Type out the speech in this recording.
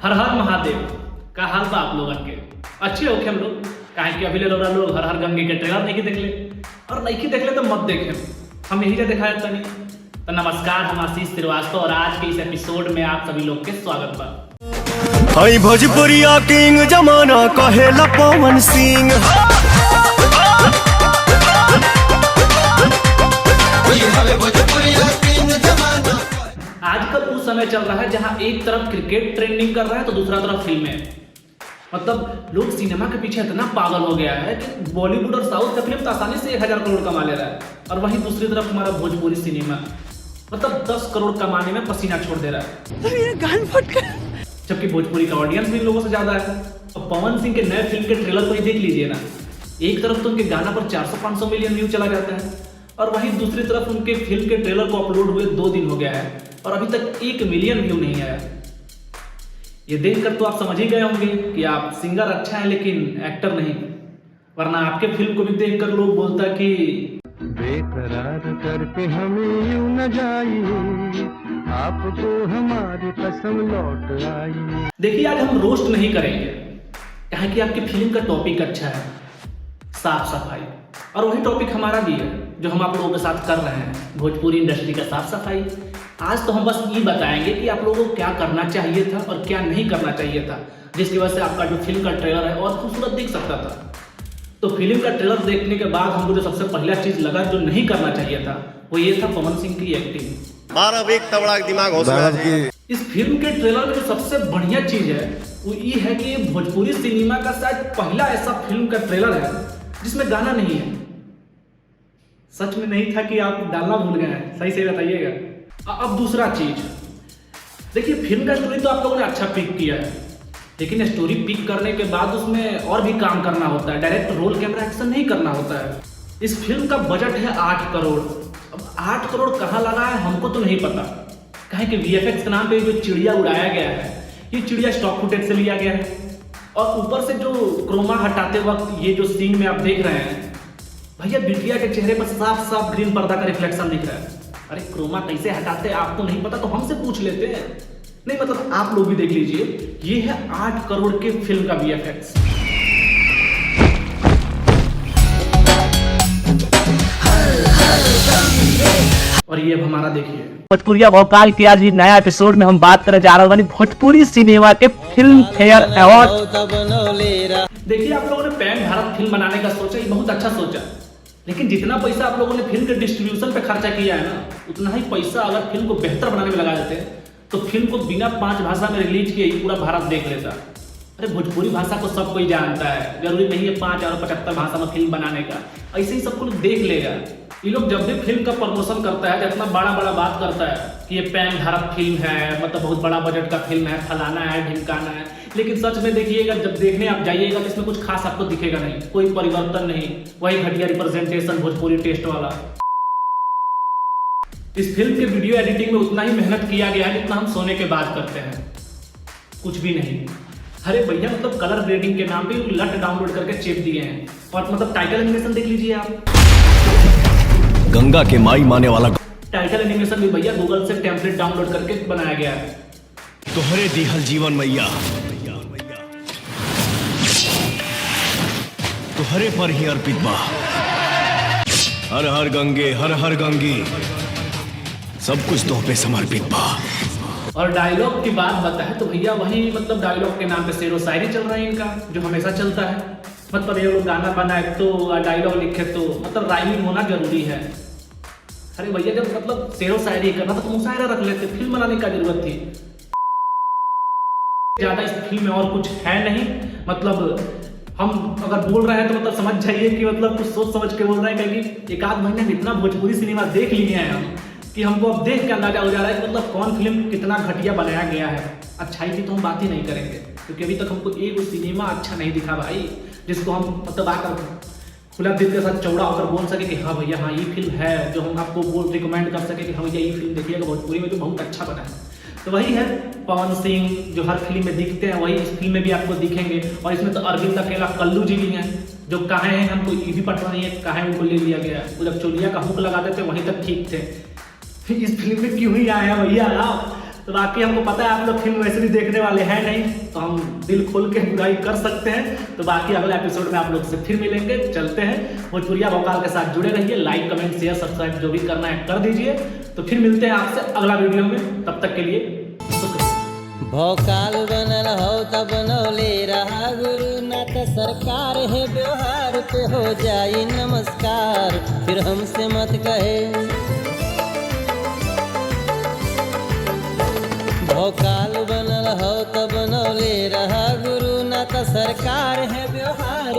हर हर महादेव का हाल बा आप लोगन के अच्छे होके हम लोग काहे कि अभी ले लोग हर हर गंगे के ट्रेलर नहीं देख ले और नहीं देख ले तो मत देखे हम यही दिखाया तनी। तो नमस्कार, हम आशीष श्रीवास्तव और आज के इस एपिसोड में आप सभी लोग के स्वागत बा। हाय भोजपुरिया किंग जमाना कहेला पवन सिंह। आजकल उस समय चल रहा है जहां एक तरफ क्रिकेट ट्रेंडिंग कर रहा है तो दूसरा तरफ फिल्में। मतलब लोग सिनेमा के पीछे इतना पागल हो गया है कि बॉलीवुड और साउथ का फिल्म तो आसानी से 1000 करोड़ कमा ले रहा है और वहीं दूसरी तरफ हमारा भोजपुरी सिनेमा मतलब 10 करोड़ कमाने में पसीना छोड़ दे रहा है। जबकि भोजपुरी का ऑडियंस भी इन लोगों से ज्यादा है। अब पवन सिंह के नए फिल्म के ट्रेलर को ही देख लीजिए ना, एक तरफ तो उनके गाना पर 400-500 मिलियन व्यू चला जाता है और वहीं दूसरी तरफ उनके फिल्म के ट्रेलर को अपलोड हुए 2 दिन हो गया है और अभी तक 1 मिलियन व्यू नहीं आया। ये देखकर तो आप समझ ही गए होंगे कि आप सिंगर अच्छा है लेकिन एक्टर नहीं, वरना आपके फिल्म को भी देखकर लोग बोलता कि बेकरार करके हमें यूं न जाइए, आपको हमारी कसम लौट आई। देखिए, आज हम रोस्ट नहीं करेंगे कहा कि आपकी फिल्म का टॉपिक अच्छा है, साफ सफाई, और वही टॉपिक हमारा भी है जो हम आप लोगों के साथ कर रहे हैं, भोजपुरी इंडस्ट्री का साफ सफाई। आज तो हम बस ये बताएंगे कि आप लोगों को क्या करना चाहिए था और क्या नहीं करना चाहिए था, जिसकी वजह से आपका जो फिल्म का ट्रेलर है और खूबसूरत दिख सकता था। तो फिल्म का ट्रेलर देखने के बाद हमको जो सबसे पहला चीज लगा जो नहीं करना चाहिए था वो ये था पवन सिंह की एक्टिंग। मारा एक तबड़ा दिमाग हौसला। इस फिल्म के ट्रेलर में जो सबसे बढ़िया चीज है वो ये है कि भोजपुरी सिनेमा का शायद पहला ऐसा फिल्म का ट्रेलर है जिसमें गाना नहीं है। सच में नहीं था कि आप डालना भूल गए हैं? सही से बताइएगा। अब दूसरा चीज देखिए, फिल्म का स्टोरी तो आप लोगों ने अच्छा पिक किया है, लेकिन स्टोरी पिक करने के बाद उसमें और भी काम करना होता है। डायरेक्ट रोल कैमरा एक्शन नहीं करना होता है। इस फिल्म का बजट है 8 करोड़। अब 8 करोड़ कहाँ लगा है हमको तो नहीं पता, कहे कि वीएफएक्स के नाम पे जो चिड़िया उड़ाया गया है ये चिड़िया स्टॉक फुटेज से लिया गया है और ऊपर से जो क्रोमा हटाते वक्त ये जो सीन में आप देख रहे हैं भैया, बिटिया के चेहरे पर साफ साफ ग्रीन पर्दा का रिफ्लेक्शन दिख रहा है। अरे क्रोमा कैसे हटाते आपको नहीं पता तो हमसे पूछ लेते हैं। नहीं मतलब आप लोग भी देख लीजिए, ये है 8 करोड़ के फिल्म का वीएफएक्स। और ये अब हमारा देखिए भोजपुरिया भोकाल के आज नया एपिसोड में हम बात करने जा रहे हैं भोजपुरी सिनेमा के फिल्म फेयर अवार्ड। देखिए, आप लोगों ने पैन भारत फिल्म बनाने का सोचा, ये बहुत अच्छा सोचा, लेकिन जितना पैसा आप लोगों ने फिल्म के डिस्ट्रीब्यूशन पे खर्चा किया है ना, उतना ही पैसा अगर फिल्म को बेहतर बनाने में लगा देते तो फिल्म को बिना 5 भाषा में रिलीज किए ही पूरा भारत देख लेता। अरे भोजपुरी भाषा को सब कोई जानता है, जरूरी नहीं है 5 और 75 भाषा में फिल्म बनाने का, ऐसे ही सबको देख लेगा। ये लोग जब भी फिल्म का प्रमोशन करता है तो इतना बड़ा बड़ा बात करता है कि ये पैन भारत फिल्म है, मतलब बहुत बड़ा बजट का फिल्म है, फलाना है, ढिमकाना है, लेकिन सच में देखिएगा जब देखने आप जाइएगा तो इसमें कुछ खास आपको दिखेगा नहीं, कोई परिवर्तन नहीं, वही घटिया रिप्रेजेंटेशन भोजपुरी टेस्ट वाला। इस फिल्म के वीडियो एडिटिंग में उतना ही मेहनत किया गया है जितना हम सोने के बाद करते हैं, कुछ भी नहीं। अरे भैया, मतलब कलर ग्रेडिंग के नाम पे लट डाउनलोड करके चिप दिए हैं और मतलब टाइटल एनिमेशन देख लीजिए आप, गंगा के माई माने वाला टाइटल एनिमेशन भी भैया गूगल से टेम्पलेट डाउनलोड करके बनाया गया है। तोहरे दिहल जीवन मैया, तोहरे पर ही अर्पित बा। हर हर गंगे हर हर गंगी, सब कुछ तो पे समर्पित बा। और डायलॉग की बात बताए तो भैया वही मतलब डायलॉग के नाम पे शेरो शायरी चल रहा है इनका, जो हमेशा चलता है। मतलब ये लोग गाना बनाए तो डायलॉग लिखे तो मतलब राइमिंग होना जरूरी है। अरे भैया, जब मतलब शेरो शायरी करना तो मुशायरा रख लेते, फिल्म बनाने का जरूरत थी। ज्यादा इस फिल्म में और कुछ है नहीं, मतलब हम अगर बोल रहे हैं तो मतलब समझ जाइए कि मतलब कुछ सोच समझ के बोल रहे हैं, क्योंकि 1 आध महीने में इतना भोजपुरी सिनेमा देख लिए हैं हम कि हमको अब देख के अंदाजा हो जा रहा है कि मतलब कौन फिल्म कितना घटिया बनाया गया है। अच्छाई की तो हम बात ही नहीं करेंगे, क्योंकि अभी तक हमको एक सिनेमा अच्छा नहीं दिखा भाई, जिसको हम मतलब आकर खुला दिल के साथ चौड़ा होकर बोल सके कि हाँ भैया, हाँ ये फिल्म है, जो हम आपको बोल रिकमेंड कर सके कि हाँ भैया ये फिल्म देखिएगा, भोजपुरी में तो बहुत अच्छा बना है। तो वही है पवन सिंह जो हर फिल्म में दिखते हैं वही इस फिल्म में भी आपको दिखेंगे। और इसमें तो अरविंद अकेला कल्लू जी भी हैं, जो कहे हैं हमको ये भी पता नहीं है कहे उनको ले लिया गया। वो जब चोलिया का हुक लगा देते वहीं तक ठीक थे, इस फिल्म में क्यों ही आए हैं भैया आप? तो बाकी हमको पता है आप लोग फिल्म वैसे भी देखने वाले हैं नहीं, तो हम दिल खोल के बुराई कर सकते हैं। तो बाकी अगले एपिसोड में आप लोग से फिर मिलेंगे। चलते हैं, भोजपुरिया भोकाल के साथ जुड़े रहिए। लाइक कमेंट शेयर सब्सक्राइब जो भी करना है कर दीजिए। तो फिर मिलते हैं आपसे अगला वीडियो में, तब तक के लिए भोकाल बनल हो तब बनौले रहा गुरु, ना तो सरकार है व्यवहार पे हो जाई नमस्कार, फिर हमसे मत कहे। भोकाल बनल हो तब बनौले रहा गुरु, ना तो सरकार है